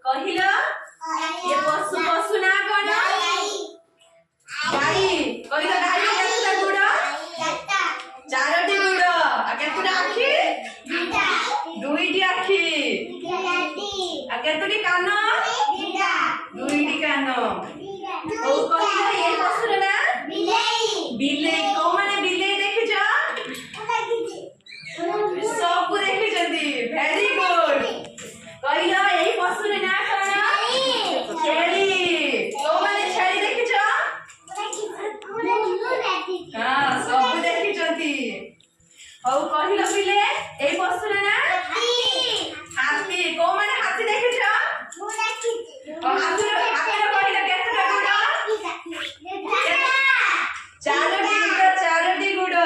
କହିଲ ये पशु पशु ना कौन गाई କହିଲ ଗାଈ କେତେଟା ଗୋଡ଼ ଚାରୋଟି ଗୋଡ଼ ଆଉ କେତେଟା ଆଖି ଦୁଇଟି ଆଖି ଆଉ କେତୋଟି କାନ ଦୁଇଟି କାନ ହଉ କହିଲ ଏ ପଶୁର ନା ବିଲେଇ କୋଉମାନେ ବିଲେଇ ଦେଖିଛ ସବୁ ଦେଖିଛନ୍ତି ଭେରି ଗୁଡ କହିଲ ଏଇ ପଶୁର ନା କଣ ଛେଳି କୋଉମାନେ ଛେଳି ଦେଖିଛ ହଁ ସବୁ ଦେଖିଛନ୍ତି ହଉ କହିଲ ପିଲେ ଏଇ ପଶୁର ନା ହାତୀ କୋଉମାନେ ହାତୀ ଦେଖିଛ ହାତୀର କହିଲ କେତେଟା ଗୋଡ଼ ଚାରୋଟି ଗୋଡ଼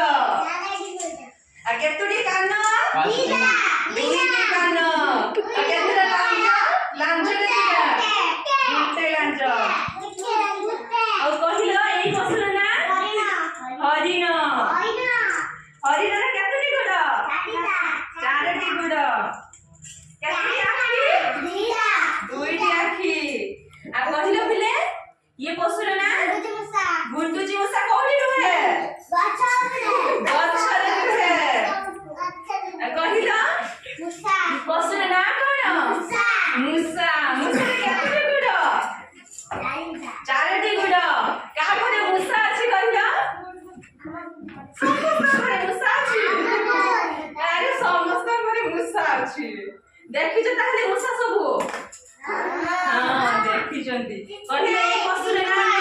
ଆଉ କେତୋଟି କାନ ଦୁଇଟି କାନ ଆଉ କେତେଟା ଲାଞ୍ଜ କେତେଟା ଗୋଟେ ଲାଞ୍ଜ ଆଉ କହିଲ ଏଇ ପଶୁର ନା ହରିଣ ହରିଣର କେତୋଟି ଗୋଡ଼ ଚାରୋଟି ଗୋଡ଼ କେତୋଟି ଆଖି ଦୁଇଟି ଆଖି ଆଉ କହିଲ ପିଲେ ये पशुर ना गुंडुची मूषा कोठी रुहे गछरे रुहे कहिल पशुर ना कोन मूषा मूषा केते गुड चारटी गुड का घरे मूषा अछि कहिल समस्त घरे मूषा अछि अरे समस्त घरे मूषा अछि देखिछ ताहले मूषा सब हां देखिछंती कहिल ए पशुर ना